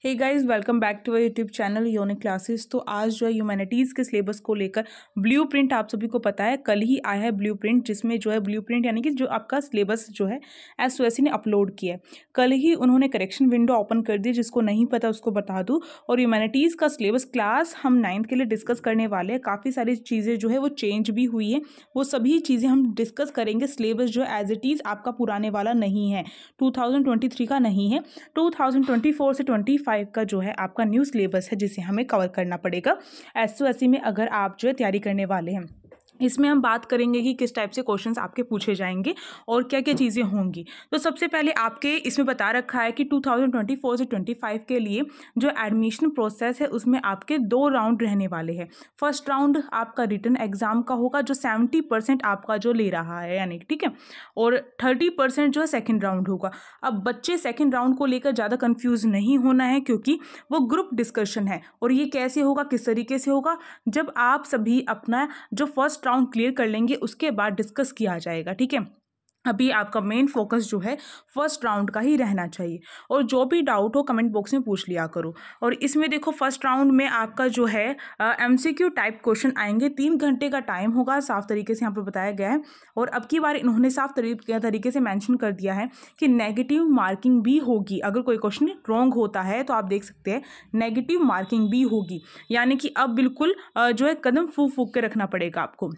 Hey guys, welcome back to YouTube channel unique classes. तो आज जो है ह्यूमैनिटीज़ के सिलेबस को लेकर ब्लूप्रिंट आप सभी को पता है कल ही आया है ब्लूप्रिंट, जिसमें जो है ब्लूप्रिंट यानी कि जो आपका सिलेबस जो है एसओएससी ने अपलोड किया है। कल ही उन्होंने करेक्शन विंडो ओपन कर दी, जिसको नहीं पता उसको बता दूँ। और ह्यूमैनिटीज़ का सिलेबस क्लास हम 9th के लिए डिस्कस करने वाले हैं। काफ़ी सारी चीज़ें जो है वो चेंज भी हुई है, वो सभी चीज़ें हम डिस्कस करेंगे। सिलेबस जो एज इट इज़ आपका पुराने वाला नहीं है, 2023 का नहीं है, 2024 से 25 का जो है आपका न्यू सिलेबस है, जिसे हमें कवर करना पड़ेगा एसओएससी में अगर आप जो है तैयारी करने वाले हैं। इसमें हम बात करेंगे कि किस टाइप से क्वेश्चंस आपके पूछे जाएंगे और क्या क्या चीज़ें होंगी। तो सबसे पहले आपके इसमें बता रखा है कि 2024 से 25 के लिए जो एडमिशन प्रोसेस है उसमें आपके 2 राउंड रहने वाले हैं। फर्स्ट राउंड आपका रिटन एग्जाम का होगा, जो 70% आपका जो ले रहा है यानी, ठीक है, और 30% जो है सेकेंड राउंड होगा। अब बच्चे सेकेंड राउंड को लेकर ज़्यादा कन्फ्यूज नहीं होना है, क्योंकि वो ग्रुप डिस्कशन है। और ये कैसे होगा, किस तरीके से होगा, जब आप सभी अपना जो फर्स्ट राउंड क्लियर कर लेंगे उसके बाद डिस्कस किया जाएगा, ठीक है। अभी आपका मेन फोकस जो है फर्स्ट राउंड का ही रहना चाहिए। और जो भी डाउट हो कमेंट बॉक्स में पूछ लिया करो। और इसमें देखो, फर्स्ट राउंड में आपका जो है एमसीक्यू टाइप क्वेश्चन आएंगे। 3 घंटे का टाइम होगा, साफ तरीके से यहाँ पर बताया गया है। और अब की बार इन्होंने साफ तरीके से मेंशन कर दिया है कि नेगेटिव मार्किंग भी होगी। अगर कोई क्वेश्चन रॉन्ग होता है तो आप देख सकते हैं नेगेटिव मार्किंग भी होगी, यानी कि अब बिल्कुल जो है कदम फूक फूक के रखना पड़ेगा आपको।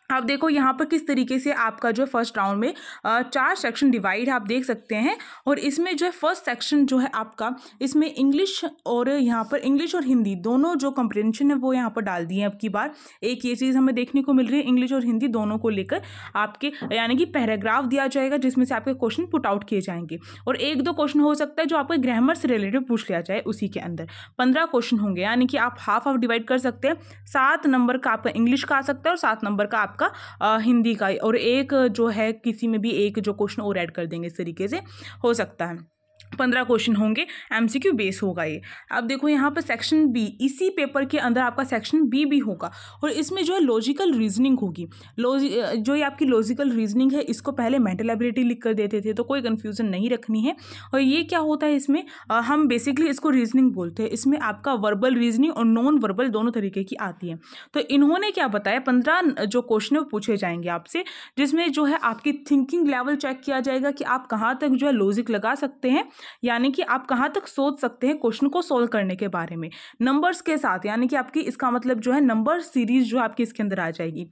आप देखो यहाँ पर किस तरीके से आपका जो फर्स्ट राउंड में 4 सेक्शन डिवाइड है, आप देख सकते हैं। और इसमें जो है फर्स्ट सेक्शन जो है आपका, इसमें इंग्लिश और यहाँ पर इंग्लिश और हिंदी दोनों जो कंप्रिहेंशन है वो यहाँ पर डाल दिए हैं। अब की बार एक ये चीज़ हमें देखने को मिल रही है, इंग्लिश और हिंदी दोनों को लेकर आपके यानी कि पैराग्राफ दिया जाएगा, जिसमें से आपके क्वेश्चन पुट आउट किए जाएंगे। और 1-2 क्वेश्चन हो सकता है जो आपको ग्रामर से रिलेटेड पूछ लिया जाए उसी के अंदर। 15 क्वेश्चन होंगे, यानी कि आप हाफ डिवाइड कर सकते हैं। 7 नंबर का आपका इंग्लिश का आ सकता है और 7 नंबर का का हिंदी का, और एक जो है किसी में भी एक जो क्वेश्चन और ऐड कर देंगे, इस तरीके से हो सकता है। 15 क्वेश्चन होंगे, एमसीक्यू बेस होगा ये। अब देखो यहाँ पर सेक्शन बी, इसी पेपर के अंदर आपका सेक्शन बी भी होगा। और इसमें जो है लॉजिकल रीजनिंग होगी। जो ये आपकी लॉजिकल रीजनिंग है, इसको पहले मेंटल एबिलिटी लिख कर देते थे, तो कोई कंफ्यूजन नहीं रखनी है। और ये क्या होता है, इसमें हम बेसिकली इसको रीजनिंग बोलते हैं। इसमें आपका वर्बल रीजनिंग और नॉन वर्बल दोनों तरीके की आती है। तो इन्होंने क्या बताया, 15 जो क्वेश्चन पूछे जाएंगे आपसे, जिसमें जो है आपकी थिंकिंग लेवल चेक किया जाएगा कि आप कहाँ तक जो है लॉजिक लगा सकते हैं, यानी कि आप कहाँ तक सोच सकते हैं क्वेश्चन को सोल्व करने के बारे में नंबर्स के साथ। यानी कि आपकी इसका मतलब जो है नंबर सीरीज जो आपकी इसके अंदर आ जाएगी।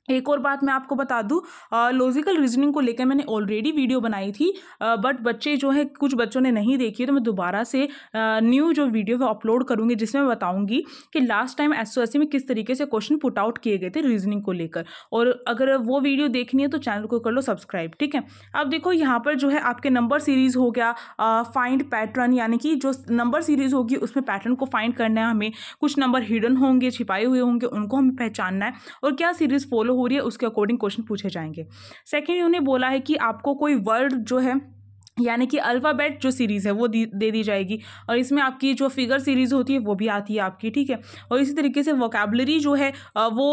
एक और बात मैं आपको बता दूं, लॉजिकल रीजनिंग को लेकर मैंने ऑलरेडी वीडियो बनाई थी, बट बच्चे जो है कुछ बच्चों ने नहीं देखी, तो मैं दोबारा से न्यू जो वीडियो है अपलोड करूंगी, जिसमें मैं बताऊंगी कि लास्ट टाइम एसओएससी में किस तरीके से क्वेश्चन पुट आउट किए गए थे रीजनिंग को लेकर। और अगर वो वीडियो देखनी है तो चैनल को कर लो सब्सक्राइब, ठीक है। अब देखो यहाँ पर जो है आपके नंबर सीरीज हो गया, फाइंड पैटर्न, यानी कि जो नंबर सीरीज होगी उसमें पैटर्न को फाइंड करना है हमें। कुछ नंबर हिडन होंगे, छिपाए हुए होंगे, उनको हमें पहचानना है। और क्या सीरीज फॉलो हो रही है उसके अकॉर्डिंग क्वेश्चन पूछे जाएंगे। सेकंड, उन्होंने बोला है कि आपको कोई वर्ड जो है, यानी कि अल्फ़ाबेट जो सीरीज़ है वो दे दी जाएगी। और इसमें आपकी जो फिगर सीरीज़ होती है वो भी आती है आपकी, ठीक है। और इसी तरीके से वोकैबुलरी जो है वो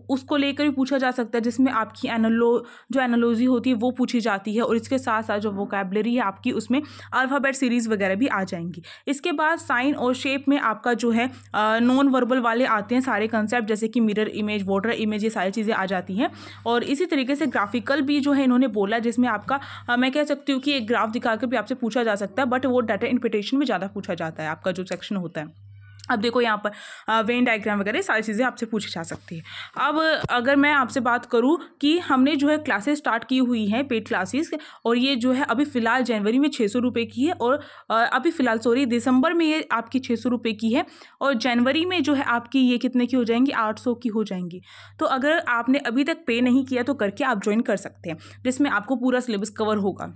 उसको लेकर भी पूछा जा सकता है, जिसमें आपकी जो एनालॉजी होती है वो पूछी जाती है। और इसके साथ साथ जो वोकैबुलरी है आपकी, उसमें अल्फ़ाबेट सीरीज़ वगैरह भी आ जाएंगी। इसके बाद साइन और शेप में आपका जो है नॉन वर्बल वाले आते हैं सारे कंसेप्ट, जैसे कि मिरर इमेज, वाटर इमेज, ये सारी चीज़ें आ जाती हैं। और इसी तरीके से ग्राफिकल भी जो है इन्होंने बोला, जिसमें आपका मैं कह सकती हूँ कि एक ग्राफ दिखाकर भी आपसे पूछा जा सकता है, बट वो डाटा इंटरप्रिटेशन में ज़्यादा पूछा जाता है आपका जो सेक्शन होता है। अब देखो यहाँ पर वेन डायग्राम वगैरह सारी चीज़ें आपसे पूछी जा सकती है। अब अगर मैं आपसे बात करूँ कि हमने जो है क्लासेस स्टार्ट की हुई हैं, पेड क्लासेस, और ये जो है अभी फ़िलहाल जनवरी में 600 रुपये की है, और अभी फ़िलहाल दिसंबर में ये आपकी 600 रुपये की है, और जनवरी में जो है आपकी ये कितने की हो जाएंगी, 800 की हो जाएंगी। तो अगर आपने अभी तक पे नहीं किया तो करके आप ज्वाइन कर सकते हैं, जिसमें आपको पूरा सिलेबस कवर होगा।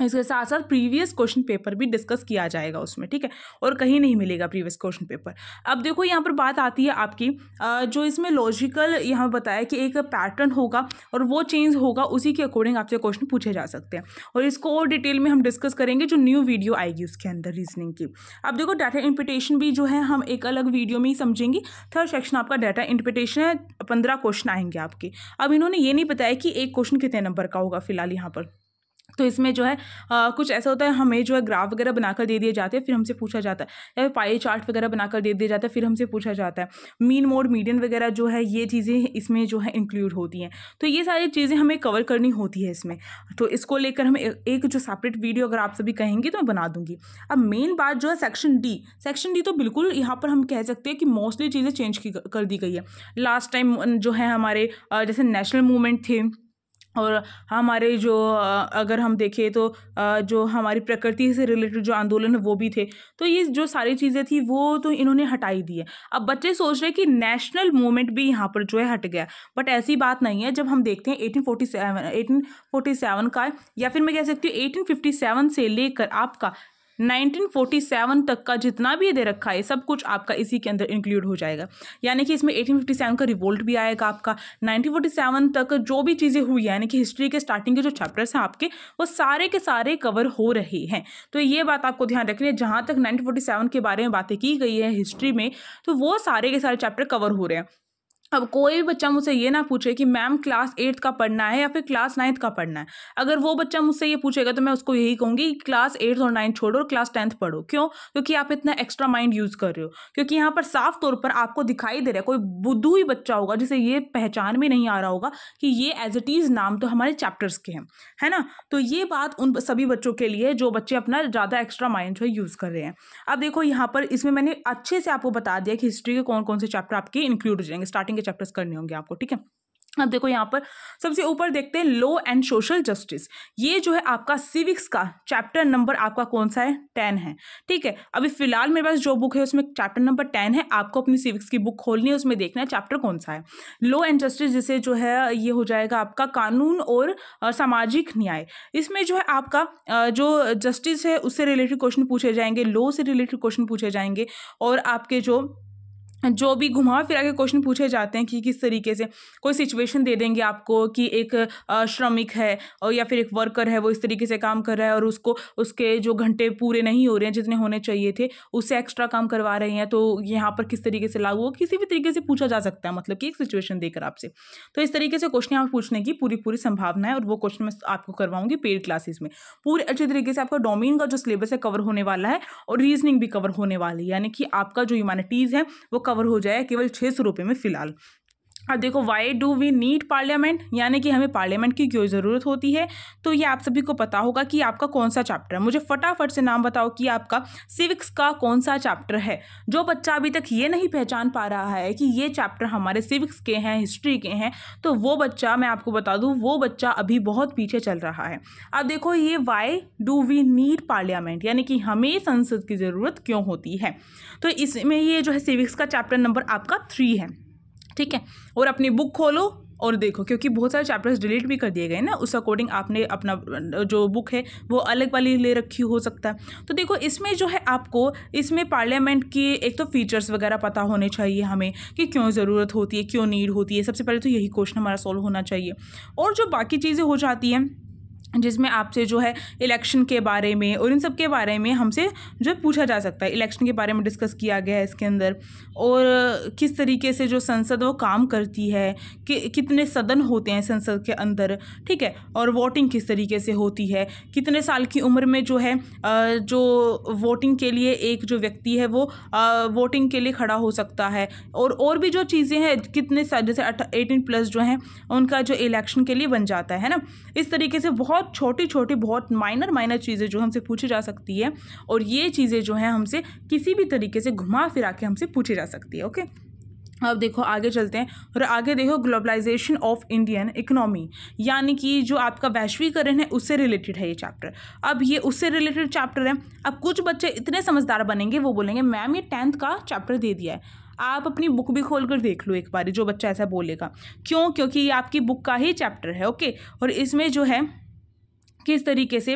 इसके साथ साथ प्रीवियस क्वेश्चन पेपर भी डिस्कस किया जाएगा उसमें, ठीक है। और कहीं नहीं मिलेगा प्रीवियस क्वेश्चन पेपर। अब देखो यहाँ पर बात आती है आपकी जो इसमें लॉजिकल यहाँ बताया कि एक पैटर्न होगा और वो चेंज होगा, उसी के अकॉर्डिंग आपसे क्वेश्चन पूछे जा सकते हैं। और इसको और डिटेल में हम डिस्कस करेंगे जो न्यू वीडियो आएगी उसके अंदर रीजनिंग की। अब देखो डाटा इंटरप्रिटेशन भी जो है हम एक अलग वीडियो में ही समझेंगे। थर्ड सेक्शन आपका डाटा इंटरप्रिटेशन है, 15 क्वेश्चन आएंगे आपके। अब इन्होंने ये नहीं बताया कि एक क्वेश्चन कितने नंबर का होगा फिलहाल यहाँ पर, तो इसमें जो है कुछ ऐसा होता है, हमें जो है ग्राफ वगैरह बनाकर दे दिए जाते हैं, फिर हमसे पूछा जाता है, या फिर पाई चार्ट वगैरह बनाकर दे दिया जाता है, फिर हमसे पूछा जाता है। मीन मोड मीडियन वगैरह जो है ये चीज़ें इसमें जो है इंक्लूड होती हैं। तो ये सारी चीज़ें हमें कवर करनी होती है इसमें। तो इसको लेकर हम एक जो सेपरेट वीडियो अगर आप सभी कहेंगे तो मैं बना दूंगी। अब मेन बात जो है सेक्शन डी तो बिल्कुल यहाँ पर हम कह सकते हैं कि मोस्टली चीज़ें चेंज कर दी गई है। लास्ट टाइम जो है हमारे जैसे नेशनल मूवमेंट थे, और हमारे जो अगर हम देखें तो जो हमारी प्रकृति से रिलेटेड जो आंदोलन है वो भी थे। तो ये जो सारी चीज़ें थी वो तो इन्होंने हटाई दी है। अब बच्चे सोच रहे हैं कि नेशनल मूवमेंट भी यहाँ पर जो है हट गया, बट ऐसी बात नहीं है। जब हम देखते हैं 1847 का, या फिर मैं कह सकती हूँ 1857 से लेकर आपका 1947 तक का जितना भी दे रखा है सब कुछ आपका इसी के अंदर इंक्लूड हो जाएगा। यानी कि इसमें 1857 का रिवोल्ट भी आएगा आपका, 1947 तक जो भी चीज़ें हुई यानी कि हिस्ट्री के स्टार्टिंग के जो चैप्टर्स हैं आपके वो सारे के सारे कवर हो रहे हैं। तो ये बात आपको ध्यान रखनी है, जहाँ तक 1947 के बारे में बातें की गई है हिस्ट्री में तो वो सारे के सारे चैप्टर कवर हो रहे हैं। अब कोई भी बच्चा मुझसे ये ना पूछे कि मैम क्लास 8th का पढ़ना है या फिर क्लास 9th का पढ़ना है। अगर वो बच्चा मुझसे ये पूछेगा तो मैं उसको यही कहूँगी कि क्लास 8th और 9th छोड़ो और क्लास 10th पढ़ो। क्यों? क्योंकि आप इतना एक्स्ट्रा माइंड यूज़ कर रहे हो। क्योंकि यहाँ पर साफ तौर पर आपको दिखाई दे रहा है, कोई बुद्धू ही बच्चा होगा जिसे ये पहचान में नहीं आ रहा होगा कि ये एज इट इज़ नाम तो हमारे चैप्टर्स के हैं, है ना। तो ये बात उन सभी बच्चों के लिए जो बच्चे अपना ज़्यादा एक्स्ट्रा माइंड जो है यूज़ कर रहे हैं। अब देखो यहाँ पर इसमें मैंने अच्छे से आपको बता दिया कि हिस्ट्री के कौन कौन से चैप्टर आपके इंक्लूड हो जाएंगे, स्टार्टिंग के चैप्टर्स करने होंगे आपको, ठीक है। अब देखो यहाँ पर सबसे ऊपर देखते हैं लॉ एंड सोशल जस्टिस। ये जो है आपका सिविक्स का चैप्टर नंबर आपका कौन सा है? 10 है, ठीक है। अभी फिलहाल मेरे पास जो बुक है उसमें चैप्टर नंबर 10 है। आपको अपनी सिविक्स की बुक खोलनी है, उसमें देखना है चैप्टर कौन सा है। लॉ एंड जस्टिस जिसे जो है ये हो जाएगा आपका कानून और सामाजिक न्याय। इसमें जो है आपका जो जस्टिस है उससे रिलेटेड क्वेश्चन पूछे जाएंगे, लॉ से रिलेटेड क्वेश्चन पूछे जाएंगे, और आपके जो भी घुमा फिरा के क्वेश्चन पूछे जाते हैं कि किस तरीके से कोई सिचुएशन दे देंगे आपको कि एक श्रमिक है और या फिर एक वर्कर है, वो इस तरीके से काम कर रहा है और उसको उसके जो घंटे पूरे नहीं हो रहे हैं जितने होने चाहिए थे, उससे एक्स्ट्रा काम करवा रहे हैं, तो यहाँ पर किस तरीके से लागू हो, किसी भी तरीके से पूछा जा सकता है, मतलब कि एक सिचुएशन देकर आपसे। तो इस तरीके से क्वेश्चन यहाँ पूछने की पूरी संभावना है, और वो क्वेश्चन मैं आपको करवाऊंगी पेड क्लासेस में। पूरे अच्छे तरीके से आपका डोमेन का जो सिलेबस है कवर होने वाला है, और रीजनिंग भी कवर होने वाली है, यानी कि आपका जो ह्यूमैनिटीज़ है वो कवर हो जाए केवल 600 रुपये में फिलहाल। अब देखो why do we need parliament, यानी कि हमें पार्लियामेंट की क्यों ज़रूरत होती है। तो ये आप सभी को पता होगा कि आपका कौन सा चैप्टर है। मुझे फटाफट से नाम बताओ कि आपका सिविक्स का कौन सा चैप्टर है। जो बच्चा अभी तक ये नहीं पहचान पा रहा है कि ये चैप्टर हमारे सिविक्स के हैं, हिस्ट्री के हैं, तो वो बच्चा, मैं आपको बता दूँ, वो बच्चा अभी बहुत पीछे चल रहा है। अब देखो ये why do we need parliament, यानी कि हमें संसद की ज़रूरत क्यों होती है। तो इसमें ये जो है सिविक्स का चैप्टर नंबर आपका 3 है, ठीक है। और अपनी बुक खोलो और देखो, क्योंकि बहुत सारे चैप्टर्स डिलीट भी कर दिए गए ना, उस अकॉर्डिंग आपने अपना जो बुक है वो अलग वाली ले रखी हो सकता है। तो देखो इसमें जो है आपको इसमें पार्लियामेंट की एक तो फीचर्स वगैरह पता होने चाहिए हमें कि क्यों ज़रूरत होती है, क्यों नीड होती है। सबसे पहले तो यही क्वेश्चन हमारा सॉल्व होना चाहिए। और जो बाकी चीज़ें हो जाती हैं जिसमें आपसे जो है इलेक्शन के बारे में और इन सब के बारे में हमसे जो पूछा जा सकता है। इलेक्शन के बारे में डिस्कस किया गया है इसके अंदर, और किस तरीके से जो संसद वो काम करती है, कि कितने सदन होते हैं संसद के अंदर, ठीक है, और वोटिंग किस तरीके से होती है, कितने साल की उम्र में जो है जो वोटिंग के लिए एक जो व्यक्ति है वो वोटिंग के लिए खड़ा हो सकता है, और भी जो चीज़ें हैं, कितने जैसे 18+ जो हैं उनका जो इलेक्शन के लिए बन जाता है ना। इस तरीके से बहुत छोटी छोटी बहुत माइनर चीज़ें जो हमसे पूछी जा सकती है, और ये चीज़ें जो हैं हमसे किसी भी तरीके से घुमा फिरा के हमसे पूछी जा सकती है। ओके, अब देखो आगे चलते हैं, और आगे देखो ग्लोबलाइजेशन ऑफ इंडियन इकोनॉमी, यानी कि जो आपका वैश्वीकरण है उससे रिलेटेड है ये चैप्टर। अब ये उससे रिलेटेड चैप्टर है। अब कुछ बच्चे इतने समझदार बनेंगे, वो बोलेंगे मैम ये 10th का चैप्टर दे दिया है। आप अपनी बुक भी खोल कर देख लो एक बार, जो बच्चा ऐसा बोलेगा। क्यों? क्योंकि ये आपकी बुक का ही चैप्टर है। ओके, और इसमें जो है किस तरीके से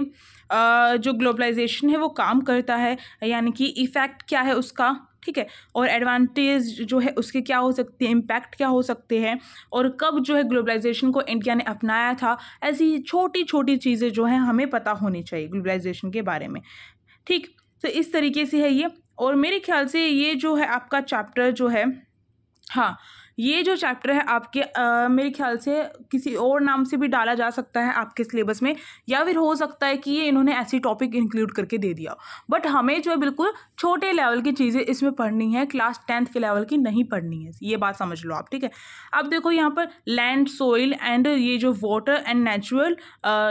जो ग्लोबलाइजेशन है वो काम करता है, यानी कि इफ़ेक्ट क्या है उसका, ठीक है, और एडवांटेज जो है उसके क्या हो सकते हैं, इम्पैक्ट क्या हो सकते हैं, और कब जो है ग्लोबलाइजेशन को इंडिया ने अपनाया था। ऐसी छोटी छोटी चीज़ें जो हैं हमें पता होनी चाहिए ग्लोबलाइजेशन के बारे में, ठीक। तो इस तरीके से है ये, और मेरे ख्याल से ये जो है आपका चैप्टर जो है, हाँ, ये जो चैप्टर है आपके मेरे ख्याल से किसी और नाम से भी डाला जा सकता है आपके सिलेबस में, या फिर हो सकता है कि ये इन्होंने ऐसी टॉपिक इंक्लूड करके दे दिया, बट हमें जो है बिल्कुल छोटे लेवल की चीज़ें इसमें पढ़नी है, क्लास 10th के लेवल की नहीं पढ़नी है, ये बात समझ लो आप, ठीक है। अब देखो यहाँ पर लैंड, सोइल एंड ये जो वाटर एंड नेचुरल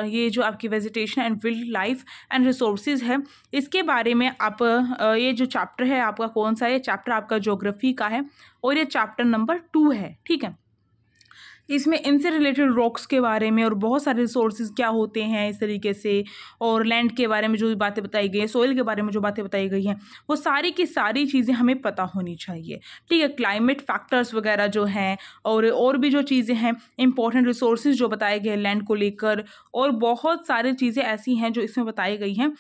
ये जो आपकी vegetation and wild life and resources है, इसके बारे में आप ये जो चैप्टर है आपका कौन सा है, ये चैप्टर आपका ज्योग्राफी का है और ये चैप्टर नंबर 2 है, ठीक है। इसमें इनसे रिलेटेड रॉक्स के बारे में और बहुत सारे रिसोर्सेज क्या होते हैं इस तरीके से, और लैंड के बारे में जो बातें बताई गई हैं, सोइल के बारे में जो बातें बताई गई हैं, वो सारी की सारी चीज़ें हमें पता होनी चाहिए, ठीक है। क्लाइमेट फैक्टर्स वगैरह जो हैं और भी जो चीज़ें हैं, इंपॉर्टेंट रिसोर्सेज जो बताए गए लैंड को लेकर, और बहुत सारी चीज़ें ऐसी हैं जो इसमें बताई गई हैं।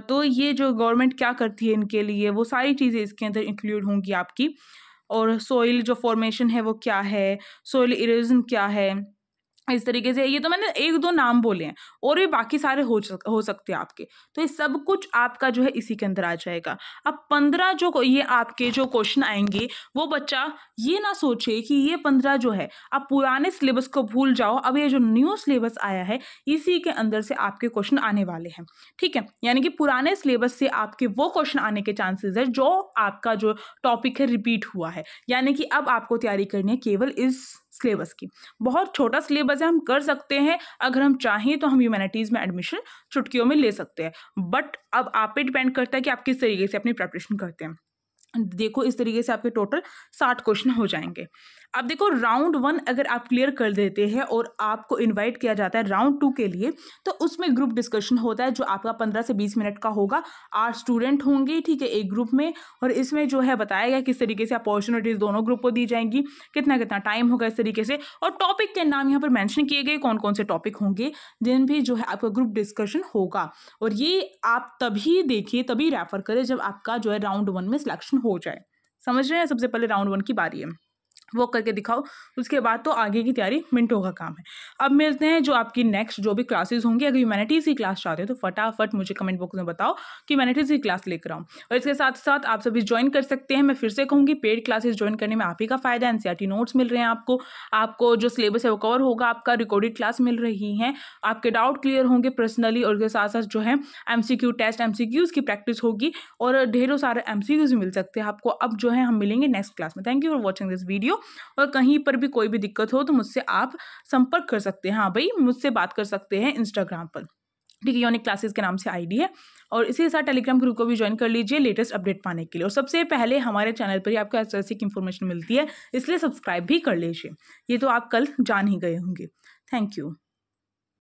तो ये जो गवर्नमेंट क्या करती है इनके लिए, वो सारी चीज़ें इसके अंदर इंक्लूड होंगी आपकी। और सोइल जो फॉर्मेशन है वो क्या है, सोइल इरोजन क्या है, इस तरीके से। ये तो मैंने 1-2 नाम बोले हैं, और भी बाकी सारे हो सकते हैं आपके। तो ये सब कुछ आपका जो है इसी के अंदर आ जाएगा। अब 15 जो ये आपके जो क्वेश्चन आएंगे, वो बच्चा ये ना सोचे कि ये 15 जो है आप पुराने सिलेबस को भूल जाओ, अब ये जो न्यू सिलेबस आया है इसी के अंदर से आपके क्वेश्चन आने वाले हैं, ठीक है। यानी कि पुराने सिलेबस से आपके वो क्वेश्चन आने के चांसेस है जो आपका जो टॉपिक है रिपीट हुआ है। यानी कि अब आपको तैयारी करनी है केवल इस सिलेबस की। बहुत छोटा सिलेबस है, हम कर सकते हैं, अगर हम चाहें तो हम ह्यूमैनिटीज़ में एडमिशन चुटकियों में ले सकते हैं, बट अब आप पे डिपेंड करता है कि आप किस तरीके से अपनी प्रिपरेशन करते हैं। देखो इस तरीके से आपके टोटल 60 क्वेश्चन हो जाएंगे। अब देखो राउंड 1 अगर आप क्लियर कर देते हैं और आपको इनवाइट किया जाता है राउंड 2 के लिए, तो उसमें ग्रुप डिस्कशन होता है जो आपका 15 से 20 मिनट का होगा। 8 स्टूडेंट होंगे, ठीक है, एक ग्रुप में, और इसमें जो है बताया गया किस तरीके से अपॉर्चुनिटीज़ दोनों ग्रुप को दी जाएंगी, कितना कितना टाइम होगा इस तरीके से, और टॉपिक के नाम यहाँ पर मैंशन किए गए कौन कौन से टॉपिक होंगे जिन भी जो है आपका ग्रुप डिस्कशन होगा। और ये आप तभी देखिए, तभी रेफर करें जब आपका जो है राउंड 1 में सिलेक्शन हो जाए। समझ रहे हैं? सबसे पहले राउंड 1 की बारी है, वो करके दिखाओ, उसके बाद तो आगे की तैयारी मिनटों का काम है। अब मिलते हैं जो आपकी नेक्स्ट जो भी क्लासेस होंगी। अगर ह्यूमैनिटीज़ की क्लास चाहते हो तो फटाफट मुझे कमेंट बॉक्स में बताओ कि ह्यूमैनिटीज़ की क्लास लेकर आऊँ, और इसके साथ साथ आप सभी ज्वाइन कर सकते हैं। मैं फिर से कहूँगी पेड क्लासेस ज्वाइन करने में आप ही का फ़ायदा है। एनसीईआरटी नोट्स मिल रहे हैं आपको जो सिलेबस है वो कवर होगा, आपका रिकॉर्डेड क्लास मिल रही है, आपके डाउट क्लियर होंगे पर्सनली, और इसके साथ साथ जो है MCQ टेस्ट, MCQs की प्रैक्टिस होगी, और ढेरों सारे MCQs मिल सकते हैं आपको। अब जो है हम मिलेंगे नेक्स्ट क्लास में। Thank you for watching this video. और कहीं पर भी कोई भी दिक्कत हो तो मुझसे आप संपर्क कर सकते हैं। हाँ भाई, मुझसे बात कर सकते हैं इंस्टाग्राम पर, ठीक है, यूनिक क्लासेस के नाम से आईडी है, और इसी के साथ टेलीग्राम ग्रुप को भी ज्वाइन कर लीजिए लेटेस्ट अपडेट पाने के लिए। और सबसे पहले हमारे चैनल पर ही आपको ऐसी इन्फॉर्मेशन मिलती है, इसलिए सब्सक्राइब भी कर लीजिए। ये तो आप कल जान ही गए होंगे। Thank you.